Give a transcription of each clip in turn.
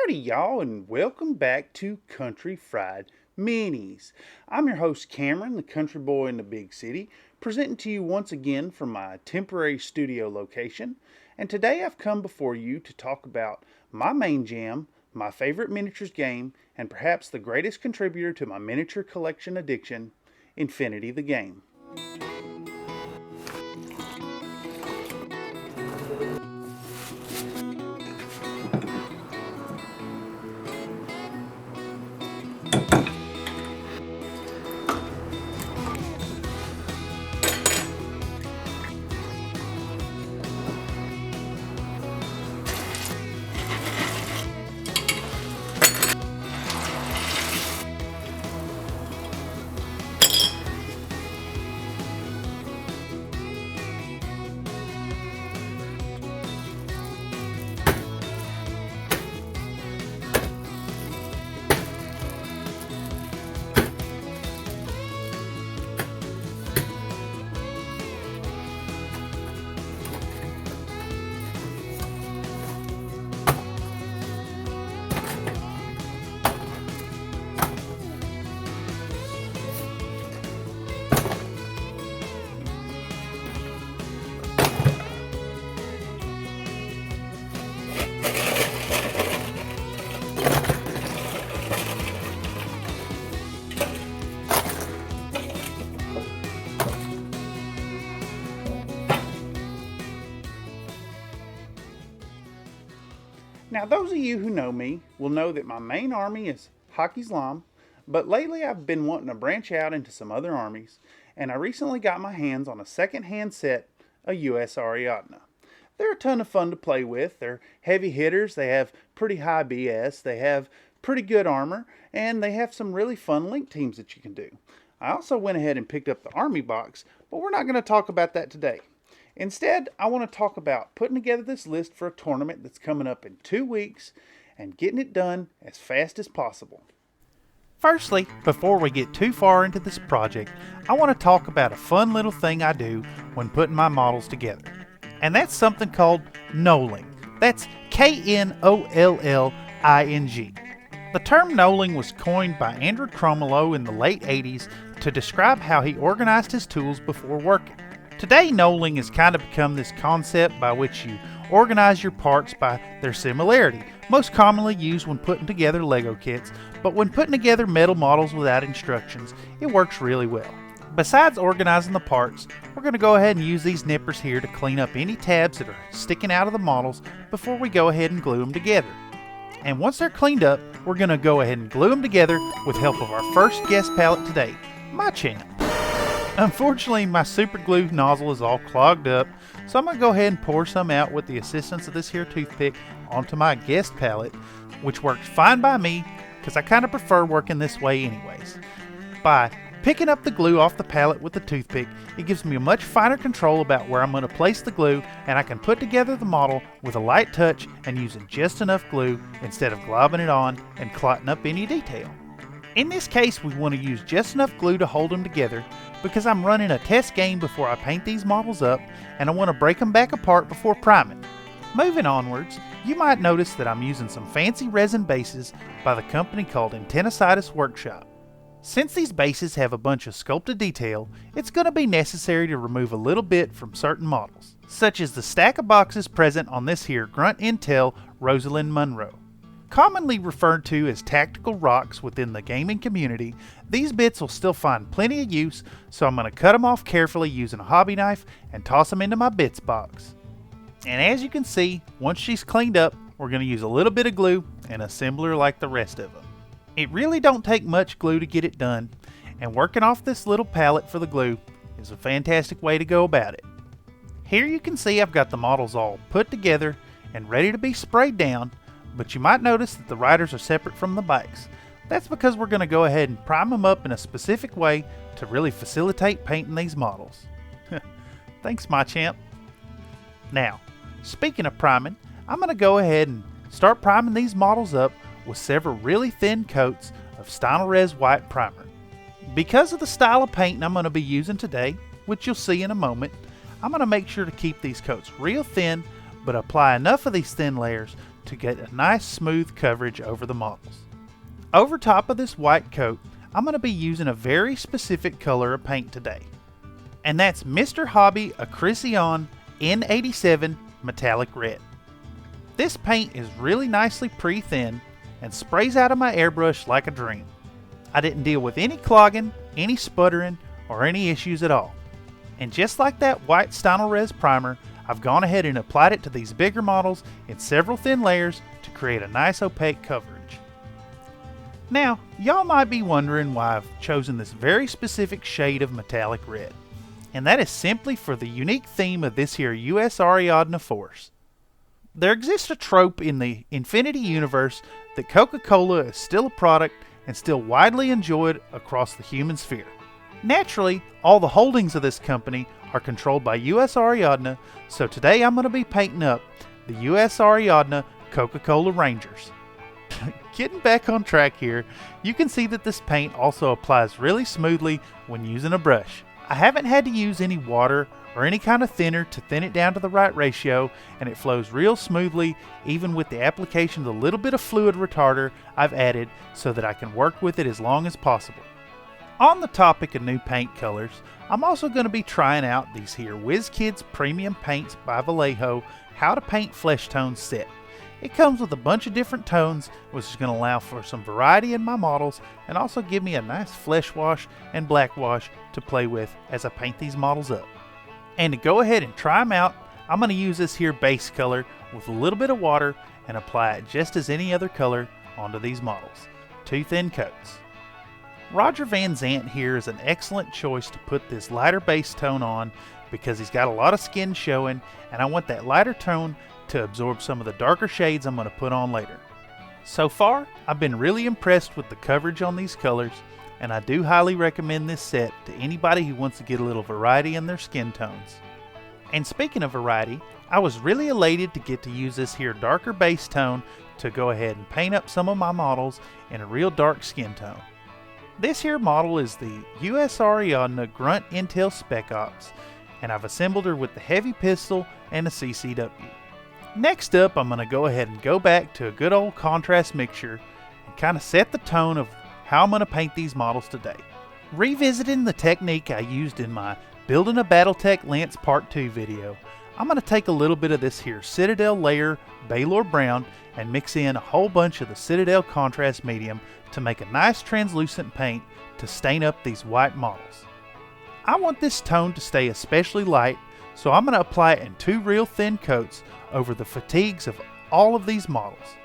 Howdy y'all, and welcome back to Country Fried Minis. I'm your host Cameron, the country boy in the big city, presenting to you once again from my temporary studio location. And today I've come before you to talk about my main jam, my favorite miniatures game, and perhaps the greatest contributor to my miniature collection addiction, Infinity the Game. Now, those of you who know me will know that my main army is Hockey's Lawn, but lately I've been wanting to branch out into some other armies, and I recently got my hands on a second-hand set of US Ariadne. They're a ton of fun to play with. They're heavy hitters, they have pretty high BS, they have pretty good armor, and they have some really fun link teams that you can do. I also went ahead and picked up the army box, but we're not going to talk about that today. Instead, I want to talk about putting together this list for a tournament that's coming up in 2 weeks and getting it done as fast as possible. Firstly, before we get too far into this project, I want to talk about a fun little thing I do when putting my models together. And that's something called knolling. That's Knolling. The term knolling was coined by Andrew Cromwell in the late 80s to describe how he organized his tools before working. Today, knolling has kind of become this concept by which you organize your parts by their similarity, most commonly used when putting together Lego kits, but when putting together metal models without instructions, it works really well. Besides organizing the parts, we're going to go ahead and use these nippers here to clean up any tabs that are sticking out of the models before we go ahead and glue them together. And once they're cleaned up, we're going to go ahead and glue them together with help of our first guest palette today, my champ. Unfortunately, my super glue nozzle is all clogged up, so I'm going to go ahead and pour some out with the assistance of this here toothpick onto my guest palette, which works fine by me because I kind of prefer working this way anyways. By picking up the glue off the palette with the toothpick, it gives me a much finer control about where I'm going to place the glue, and I can put together the model with a light touch and using just enough glue instead of globbing it on and clotting up any detail. In this case, we want to use just enough glue to hold them together because I'm running a test game before I paint these models up, and I want to break them back apart before priming. Moving onwards, you might notice that I'm using some fancy resin bases by the company called Antennicitis Workshop. Since these bases have a bunch of sculpted detail, it's going to be necessary to remove a little bit from certain models, such as the stack of boxes present on this here Grunt Intel Rosalind Monroe. Commonly referred to as tactical rocks within the gaming community, these bits will still find plenty of use, so I'm going to cut them off carefully using a hobby knife and toss them into my bits box. And as you can see, once she's cleaned up, we're going to use a little bit of glue and assemble her like the rest of them. It really don't take much glue to get it done, and working off this little palette for the glue is a fantastic way to go about it. Here you can see I've got the models all put together and ready to be sprayed down, but you might notice that the riders are separate from the bikes. That's because we're going to go ahead and prime them up in a specific way to really facilitate painting these models. Thanks, my champ. Now, speaking of priming, I'm going to go ahead and start priming these models up with several really thin coats of Stynylrez white primer. Because of the style of painting I'm going to be using today, which you'll see in a moment, I'm going to make sure to keep these coats real thin, but apply enough of these thin layers to get a nice smooth coverage over the models. Over top of this white coat, I'm going to be using a very specific color of paint today. And that's Mr. Hobby Acrylic N87 Metallic Red. This paint is really nicely pre-thin and sprays out of my airbrush like a dream. I didn't deal with any clogging, any sputtering, or any issues at all. And just like that white Stynylrez primer, I've gone ahead and applied it to these bigger models in several thin layers to create a nice opaque coverage. Now, y'all might be wondering why I've chosen this very specific shade of metallic red. And that is simply for the unique theme of this here US Ariadne Force. There exists a trope in the Infinity universe that Coca-Cola is still a product and still widely enjoyed across the human sphere. Naturally, all the holdings of this company are controlled by US Ariadne, so today I'm going to be painting up the US Ariadne Coca-Cola Rangers. Getting back on track here, you can see that this paint also applies really smoothly when using a brush. I haven't had to use any water or any kind of thinner to thin it down to the right ratio, and it flows real smoothly even with the application of the little bit of fluid retarder I've added so that I can work with it as long as possible. On the topic of new paint colors, I'm also going to be trying out these here Whiz Kids Premium Paints by Vallejo How to Paint Flesh Tones set. It comes with a bunch of different tones, which is going to allow for some variety in my models and also give me a nice flesh wash and black wash to play with as I paint these models up. And to go ahead and try them out, I'm going to use this here base color with a little bit of water and apply it just as any other color onto these models. 2 thin coats. Roger Van Zant here is an excellent choice to put this lighter base tone on because he's got a lot of skin showing, and I want that lighter tone to absorb some of the darker shades I'm going to put on later. So far, I've been really impressed with the coverage on these colors, and I do highly recommend this set to anybody who wants to get a little variety in their skin tones. And speaking of variety, I was really elated to get to use this here darker base tone to go ahead and paint up some of my models in a real dark skin tone. This here model is the US Ariadne Grunt Intel Spec Ops, and I've assembled her with the heavy pistol and the CCW. Next up, I'm going to go ahead and go back to a good old contrast mixture and kind of set the tone of how I'm going to paint these models today. Revisiting the technique I used in my Building a Battletech Lance Part 2 video, I'm going to take a little bit of this here Citadel Layer Baylor Brown and mix in a whole bunch of the Citadel Contrast Medium to make a nice translucent paint to stain up these white models. I want this tone to stay especially light, so I'm going to apply it in 2 real thin coats over the fatigues of all of these models.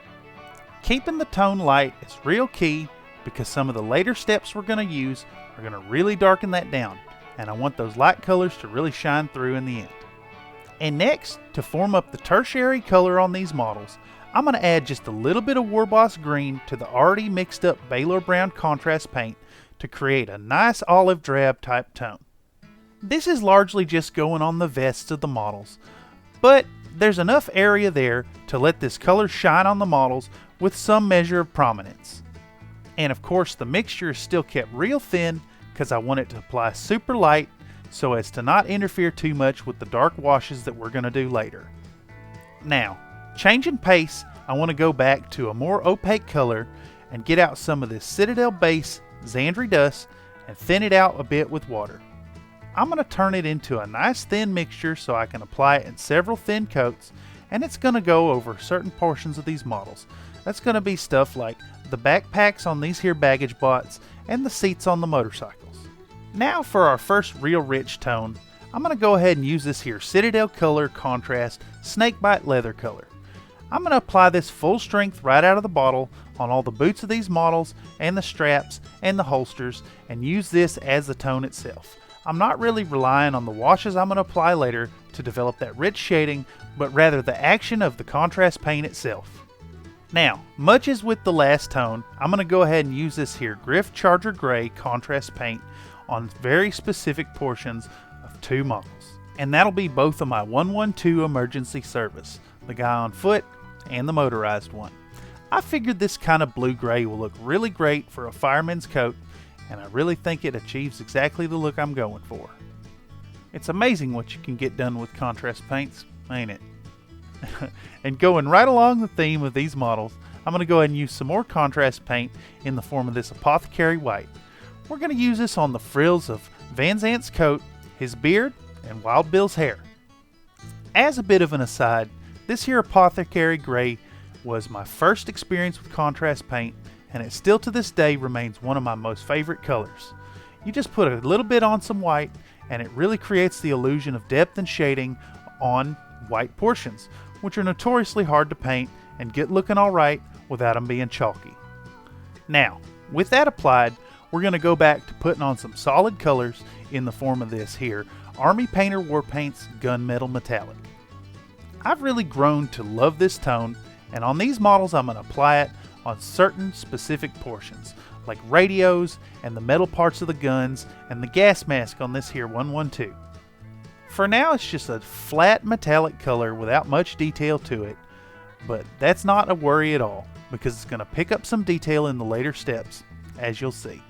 Keeping the tone light is real key because some of the later steps we're going to use are going to really darken that down, and I want those light colors to really shine through in the end. And next, to form up the tertiary color on these models, I'm going to add just a little bit of Warboss Green to the already mixed up Baylor Brown contrast paint to create a nice olive drab type tone. This is largely just going on the vests of the models, but there's enough area there to let this color shine on the models with some measure of prominence. And of course the mixture is still kept real thin because I want it to apply super light so as to not interfere too much with the dark washes that we're going to do later. Now, changing pace, I want to go back to a more opaque color and get out some of this Citadel base Xandri dust and thin it out a bit with water. I'm going to turn it into a nice thin mixture so I can apply it in several thin coats, and it's going to go over certain portions of these models. That's going to be stuff like the backpacks on these here baggage bots and the seats on the motorcycles. Now for our first real rich tone, I'm going to go ahead and use this here Citadel Color Contrast Snakebite Leather color. I'm going to apply this full strength right out of the bottle on all the boots of these models and the straps and the holsters, and use this as the tone itself. I'm not really relying on the washes I'm going to apply later to develop that rich shading, but rather the action of the contrast paint itself. Now, much as with the last tone, I'm going to go ahead and use this here Griff Charger Gray contrast paint on very specific portions of 2 models. And that'll be both of my 112 emergency service, the guy on foot and the motorized one. I figured this kind of blue-gray will look really great for a fireman's coat, and I really think it achieves exactly the look I'm going for. It's amazing what you can get done with contrast paints, ain't it? And going right along the theme of these models, I'm going to go ahead and use some more contrast paint in the form of this Apothecary White. We're going to use this on the frills of Van Zant's coat, his beard, and Wild Bill's hair. As a bit of an aside, this here Apothecary Gray was my first experience with contrast paint, and it still to this day remains one of my most favorite colors. You just put a little bit on some white, and it really creates the illusion of depth and shading on white portions, which are notoriously hard to paint and get looking alright without them being chalky. Now, with that applied, we're going to go back to putting on some solid colors in the form of this here Army Painter Warpaint's Gunmetal Metallic. I've really grown to love this tone, and on these models I'm going to apply it on certain specific portions, like radios and the metal parts of the guns and the gas mask on this here 112. For now it's just a flat metallic color without much detail to it, but that's not a worry at all because it's going to pick up some detail in the later steps, as you'll see.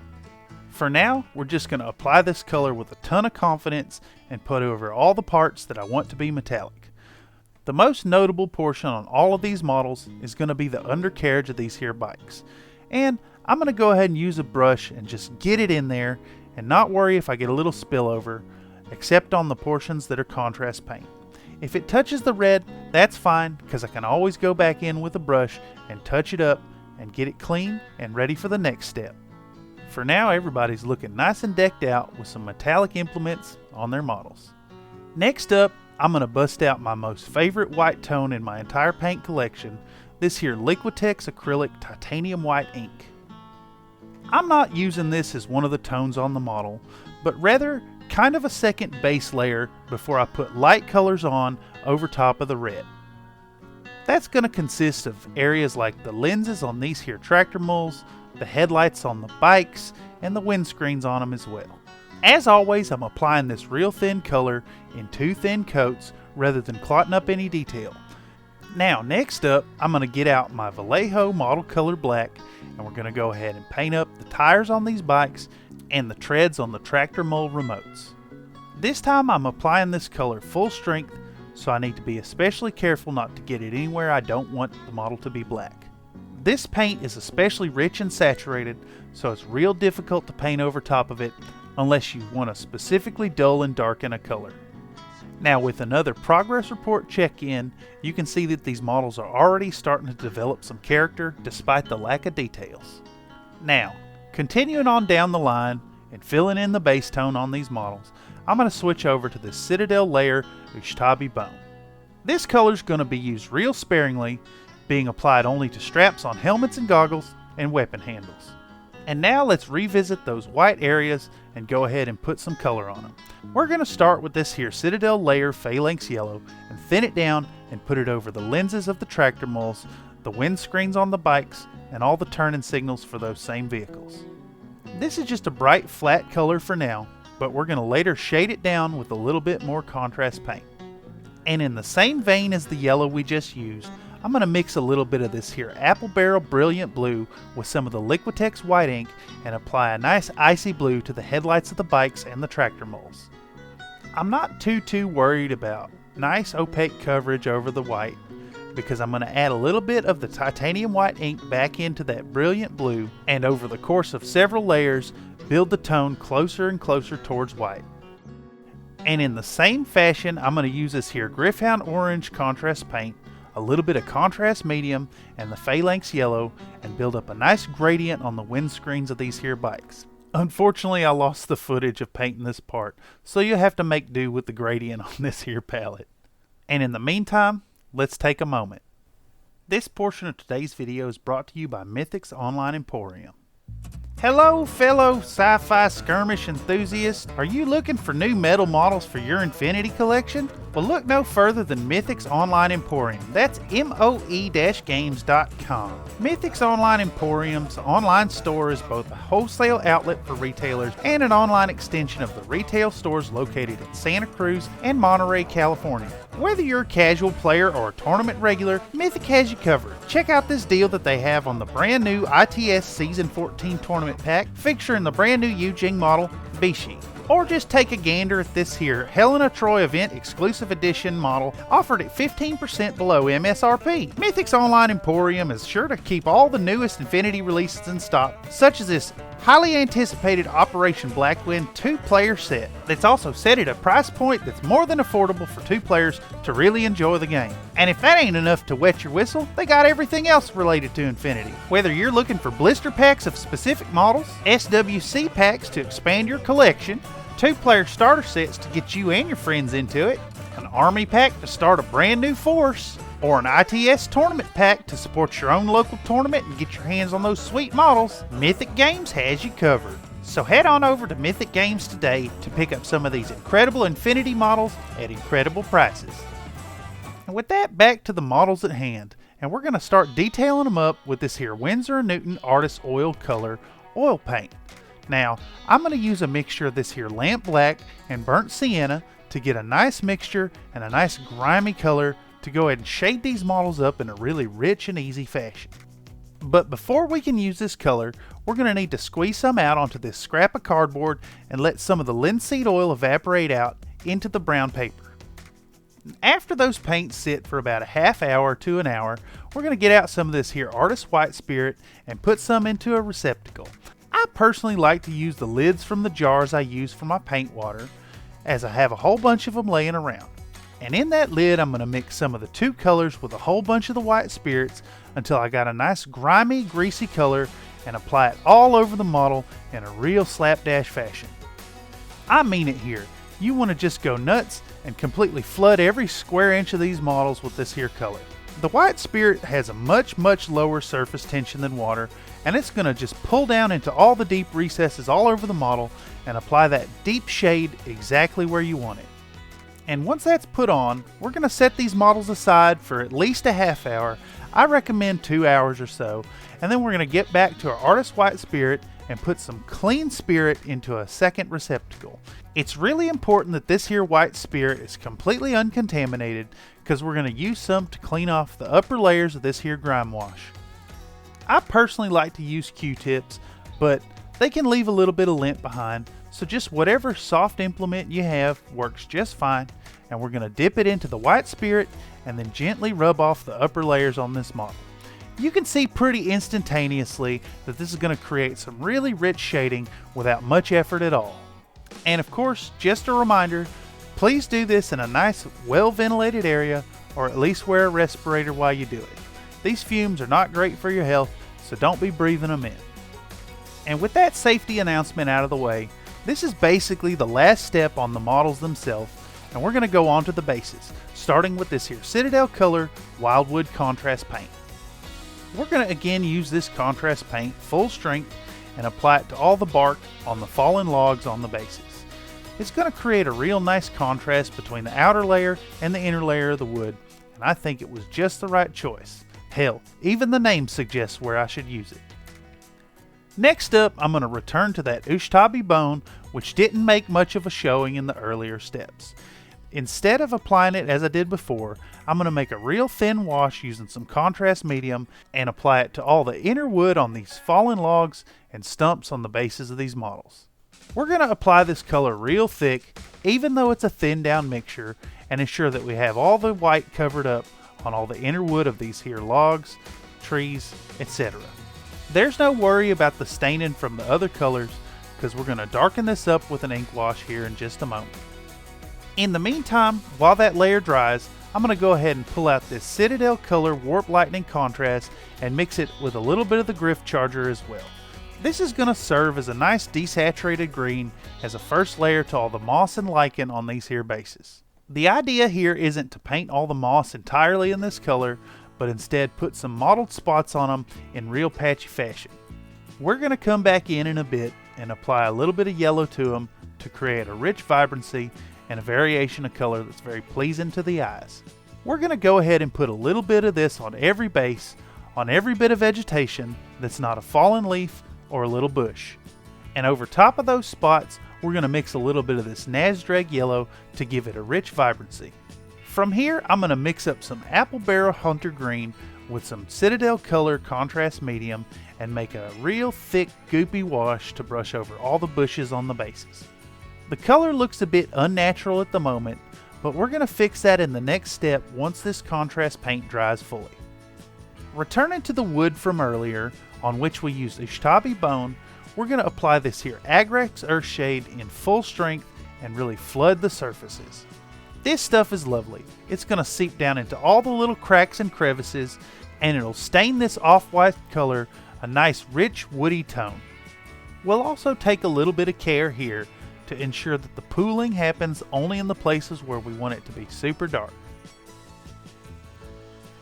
For now, we're just going to apply this color with a ton of confidence and put over all the parts that I want to be metallic. The most notable portion on all of these models is going to be the undercarriage of these here bikes. And I'm going to go ahead and use a brush and just get it in there and not worry if I get a little spillover, except on the portions that are contrast paint. If it touches the red, that's fine because I can always go back in with a brush and touch it up and get it clean and ready for the next step. For now, everybody's looking nice and decked out with some metallic implements on their models. Next up, I'm going to bust out my most favorite white tone in my entire paint collection, this here Liquitex Acrylic Titanium White ink. I'm not using this as one of the tones on the model, but rather kind of a second base layer before I put light colors on over top of the red. That's going to consist of areas like the lenses on these here tractor moles, the headlights on the bikes, and the windscreens on them as well. As always, I'm applying this real thin color in 2 thin coats rather than clotting up any detail. Now next up, I'm going to get out my Vallejo Model Color Black, and we're going to go ahead and paint up the tires on these bikes and the treads on the tractor mole remotes. This time I'm applying this color full strength, so I need to be especially careful not to get it anywhere I don't want the model to be black. This paint is especially rich and saturated, so it's real difficult to paint over top of it unless you want to specifically dull and darken a color. Now with another progress report check-in, you can see that these models are already starting to develop some character despite the lack of details. Now, continuing on down the line and filling in the base tone on these models, I'm going to switch over to this Citadel Layer Ushtabi Bone. This color is going to be used real sparingly, being applied only to straps on helmets and goggles and weapon handles. And now let's revisit those white areas and go ahead and put some color on them. We're going to start with this here Citadel Layer Phalanx Yellow and thin it down and put it over the lenses of the tractor moles, the windscreens on the bikes, and all the turning signals for those same vehicles. This is just a bright flat color for now, but we're going to later shade it down with a little bit more contrast paint. And in the same vein as the yellow we just used, I'm going to mix a little bit of this here Apple Barrel Brilliant Blue with some of the Liquitex white ink and apply a nice icy blue to the headlights of the bikes and the tractor moles. I'm not too worried about nice opaque coverage over the white because I'm going to add a little bit of the titanium white ink back into that brilliant blue, and over the course of several layers build the tone closer and closer towards white. And in the same fashion, I'm going to use this here Griffhound Orange contrast paint, a little bit of contrast medium, and the Phalanx Yellow, and build up a nice gradient on the windscreens of these here bikes. Unfortunately, I lost the footage of painting this part, so you'll have to make do with the gradient on this here palette. And in the meantime, let's take a moment. This portion of today's video is brought to you by Mythic's Online Emporium. Hello fellow sci-fi skirmish enthusiasts, are you looking for new metal models for your Infinity collection? Well, look no further than Mythic's Online Emporium. That's MOE-games.com. Mythic's Online Emporium's online store is both a wholesale outlet for retailers and an online extension of the retail stores located in Santa Cruz and Monterey, California. Whether you're a casual player or a tournament regular, Mythic has you covered. Check out this deal that they have on the brand new ITS Season 14 Tournament Pack featuring the brand new Yujing model, Bishi. Or just take a gander at this here Helena Troy Event Exclusive Edition model offered at 15% below MSRP. Mythic's online Emporium is sure to keep all the newest Infinity releases in stock, such as this highly anticipated Operation Blackwind 2-player set that's also set at a price point that's more than affordable for 2 players to really enjoy the game. And if that ain't enough to wet your whistle, they got everything else related to Infinity. Whether you're looking for blister packs of specific models, SWC packs to expand your collection, 2-player starter sets to get you and your friends into it, an army pack to start a brand new force, or an ITS tournament pack to support your own local tournament and get your hands on those sweet models, Mythic Games has you covered. So head on over to Mythic Games today to pick up some of these incredible Infinity models at incredible prices. And with that, back to the models at hand, and we're going to start detailing them up with this here Winsor & Newton Artist Oil Color oil paint. Now, I'm going to use a mixture of this here lamp black and burnt sienna to get a nice mixture and a nice grimy color to go ahead and shade these models up in a really rich and easy fashion. But before we can use this color, we're going to need to squeeze some out onto this scrap of cardboard and let some of the linseed oil evaporate out into the brown paper. After those paints sit for about a half hour to an hour, we're going to get out some of this here Artist White Spirit and put some into a receptacle. I personally like to use the lids from the jars I use for my paint water, as I have a whole bunch of them laying around. And in that lid, I'm going to mix some of the 2 colors with a whole bunch of the white spirits until I got a nice grimy, greasy color, and apply it all over the model in a real slapdash fashion. I mean it here. You want to just go nuts and completely flood every square inch of these models with this here color. The white spirit has a much lower surface tension than water, and it's going to just pull down into all the deep recesses all over the model and apply that deep shade exactly where you want it. And once that's put on, we're going to set these models aside for at least a half hour. I recommend 2 hours or so, and then we're going to get back to our Artist White Spirit and put some clean spirit into a second receptacle. It's really important that this here white spirit is completely uncontaminated, because we're going to use some to clean off the upper layers of this here grime wash. I personally like to use Q-tips, but they can leave a little bit of lint behind, so just whatever soft implement you have works just fine. And we're going to dip it into the white spirit and then gently rub off the upper layers on this model. You can see pretty instantaneously that this is going to create some really rich shading without much effort at all. And of course, just a reminder, please do this in a nice, well-ventilated area, or at least wear a respirator while you do it. These fumes are not great for your health, so don't be breathing them in. And with that safety announcement out of the way, this is basically the last step on the models themselves, and we're going to go on to the bases, starting with this here Citadel Color Wildwood Contrast Paint. We're going to again use this contrast paint full strength and apply it to all the bark on the fallen logs on the bases. It's going to create a real nice contrast between the outer layer and the inner layer of the wood, and I think it was just the right choice. Hell, even the name suggests where I should use it. Next up, I'm going to return to that Ushtabi bone, which didn't make much of a showing in the earlier steps. Instead of applying it as I did before, I'm going to make a real thin wash using some contrast medium and apply it to all the inner wood on these fallen logs and stumps on the bases of these models. We're going to apply this color real thick, even though it's a thin down mixture, and ensure that we have all the white covered up on all the inner wood of these here logs, trees, etc. There's no worry about the staining from the other colors, because we're going to darken this up with an ink wash here in just a moment. In the meantime, while that layer dries, I'm going to go ahead and pull out this Citadel Color Warp Lightning Contrast and mix it with a little bit of the Griff Charger as well. This is going to serve as a nice desaturated green as a first layer to all the moss and lichen on these here bases. The idea here isn't to paint all the moss entirely in this color, but instead put some mottled spots on them in real patchy fashion. We're going to come back in a bit and apply a little bit of yellow to them to create a rich vibrancy and a variation of color that's very pleasing to the eyes. We're going to go ahead and put a little bit of this on every base, on every bit of vegetation that's not a fallen leaf or a little bush. And over top of those spots, we're going to mix a little bit of this Nazdrag yellow to give it a rich vibrancy. From here, I'm going to mix up some Apple Barrel Hunter Green with some Citadel Color Contrast Medium and make a real thick, goopy wash to brush over all the bushes on the bases. The color looks a bit unnatural at the moment, but we're going to fix that in the next step once this contrast paint dries fully. Returning to the wood from earlier, on which we used Ishtabi bone, we're going to apply this here Agrax Earthshade in full strength and really flood the surfaces. This stuff is lovely. It's going to seep down into all the little cracks and crevices, and it'll stain this off-white color a nice rich woody tone. We'll also take a little bit of care here to ensure that the pooling happens only in the places where we want it to be super dark.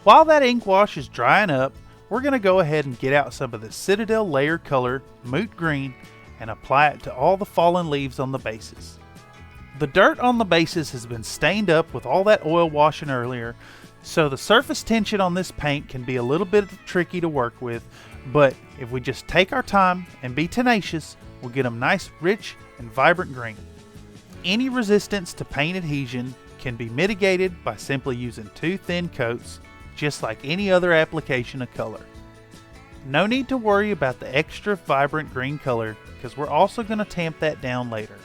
While that ink wash is drying up, we're going to go ahead and get out some of the Citadel Layer Color Moot Green and apply it to all the fallen leaves on the bases. The dirt on the bases has been stained up with all that oil washing earlier, so the surface tension on this paint can be a little bit tricky to work with, but if we just take our time and be tenacious, we'll get them nice, rich, and vibrant green. Any resistance to paint adhesion can be mitigated by simply using 2 thin coats, just like any other application of color. No need to worry about the extra vibrant green color, because we're also going to tamp that down later.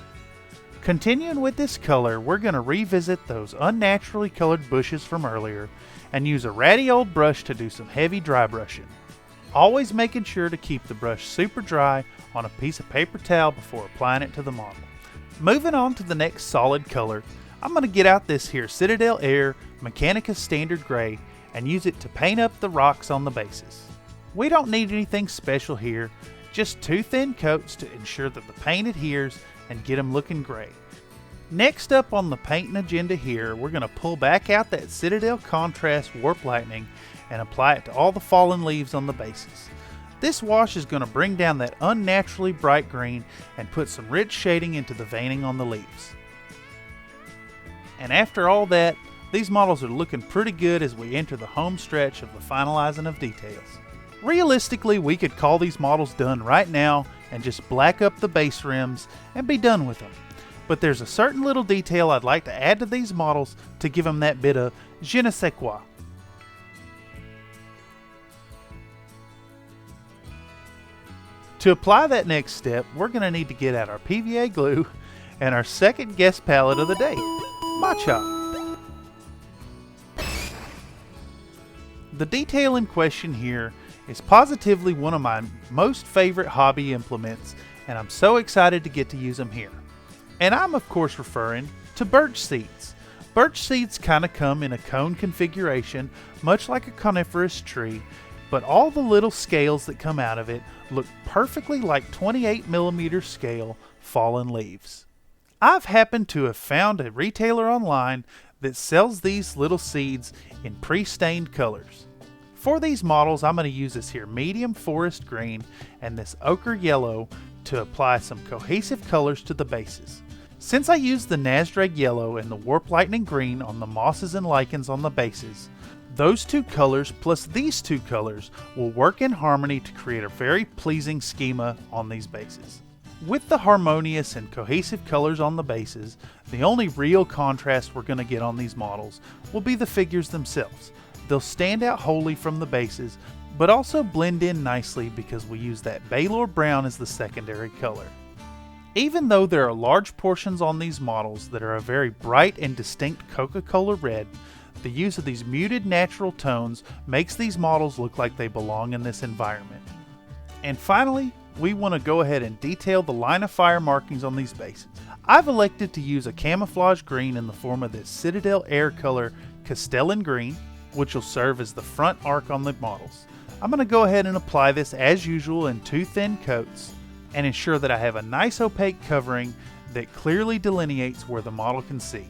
Continuing with this color, we're going to revisit those unnaturally colored bushes from earlier and use a ratty old brush to do some heavy dry brushing. Always making sure to keep the brush super dry on a piece of paper towel before applying it to the model. Moving on to the next solid color, I'm going to get out this here Citadel Air Mechanica Standard Gray and use it to paint up the rocks on the bases. We don't need anything special here, just 2 thin coats to ensure that the paint adheres and get them looking gray. Next up on the painting agenda here, we're going to pull back out that Citadel Contrast Warp Lightning and apply it to all the fallen leaves on the bases. This wash is going to bring down that unnaturally bright green and put some rich shading into the veining on the leaves. And after all that, these models are looking pretty good as we enter the home stretch of the finalizing of details. Realistically, we could call these models done right now and just black up the base rims and be done with them. But there's a certain little detail I'd like to add to these models to give them that bit of je ne sais quoi. To apply that next step, we're going to need to get out our PVA glue and our second guest palette of the day, Matcha. The detail in question here is positively one of my most favorite hobby implements, and I'm so excited to get to use them here. And I'm of course referring to Birch Seeds. Birch Seeds kind of come in a cone configuration, much like a coniferous tree, but all the little scales that come out of it look perfectly like 28mm scale fallen leaves. I've happened to have found a retailer online that sells these little seeds in pre-stained colors. For these models, I'm going to use this here medium forest green and this ochre yellow to apply some cohesive colors to the bases. Since I used the Nazdrag yellow and the Warp Lightning green on the mosses and lichens on the bases, those 2 colors plus these 2 colors will work in harmony to create a very pleasing schema on these bases. With the harmonious and cohesive colors on the bases, the only real contrast we're going to get on these models will be the figures themselves. They'll stand out wholly from the bases, but also blend in nicely because we use that Baylor brown as the secondary color. Even though there are large portions on these models that are a very bright and distinct Coca-Cola red, the use of these muted natural tones makes these models look like they belong in this environment. And finally, we want to go ahead and detail the line of fire markings on these bases. I've elected to use a camouflage green in the form of this Citadel Air Color Castellan Green, which will serve as the front arc on the models. I'm going to go ahead and apply this as usual in 2 thin coats and ensure that I have a nice opaque covering that clearly delineates where the model can see.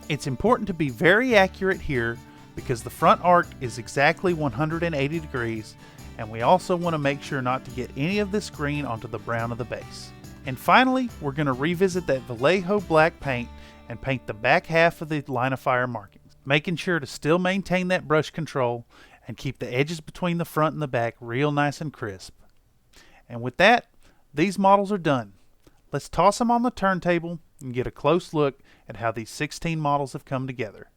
It's important to be very accurate here because the front arc is exactly 180 degrees, and we also want to make sure not to get any of this green onto the brown of the base. And finally, we're going to revisit that Vallejo black paint and paint the back half of the line of fire markings, making sure to still maintain that brush control and keep the edges between the front and the back real nice and crisp. And with that, these models are done. Let's toss them on the turntable and get a close look at how these 16 models have come together.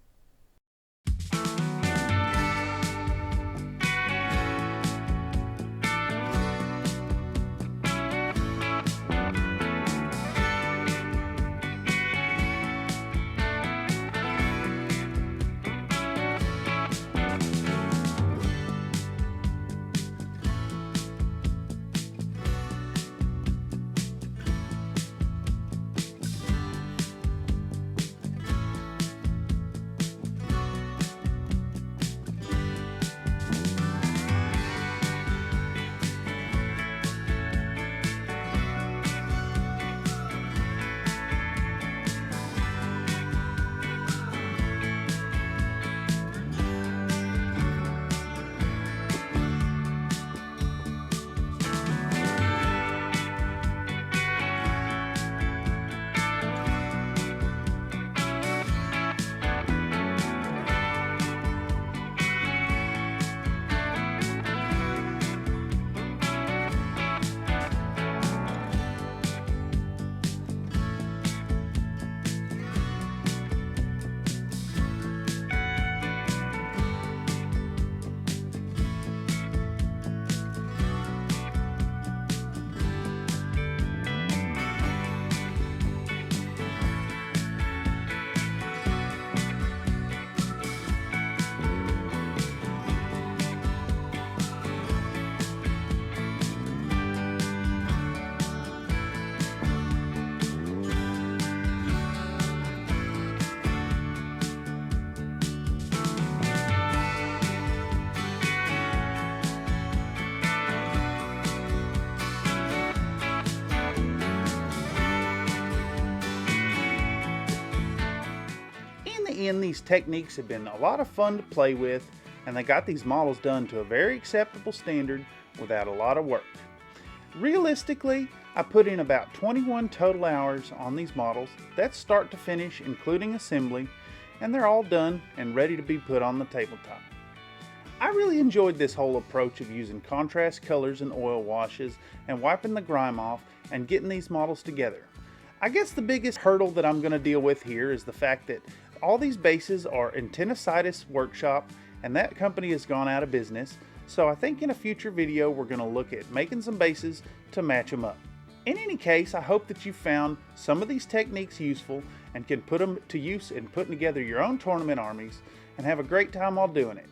again, these techniques have been a lot of fun to play with, and they got these models done to a very acceptable standard without a lot of work. Realistically, I put in about 21 total hours on these models. That's start to finish, including assembly, and they're all done and ready to be put on the tabletop. I really enjoyed this whole approach of using contrast colors and oil washes and wiping the grime off and getting these models together. I guess the biggest hurdle that I'm going to deal with here is the fact that all these bases are Intennicitis Workshop, and that company has gone out of business, so I think in a future video we're going to look at making some bases to match them up. In any case, I hope that you found some of these techniques useful and can put them to use in putting together your own tournament armies and have a great time while doing it.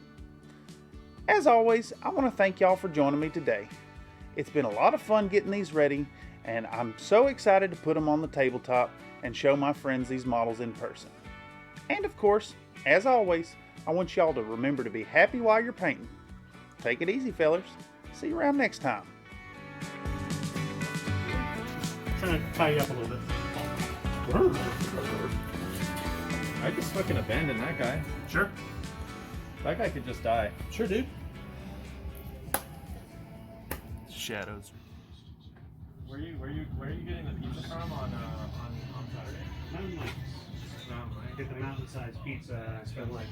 As always, I want to thank y'all for joining me today. It's been a lot of fun getting these ready, and I'm so excited to put them on the tabletop and show my friends these models in person. And of course, as always, I want y'all to remember to be happy while you're painting. Take it easy, fellers. See you around next time. Trying to tie you up a little bit. I just fucking abandoned that guy. Sure. That guy could just die. Sure, dude. Shadows. Where are you getting the pizza from on Saturday? Mountain Lights. Mountain Lights. Get the mountain sized pizza. I spent like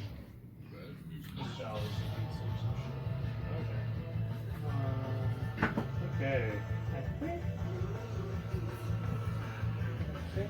$8 Okay. Okay.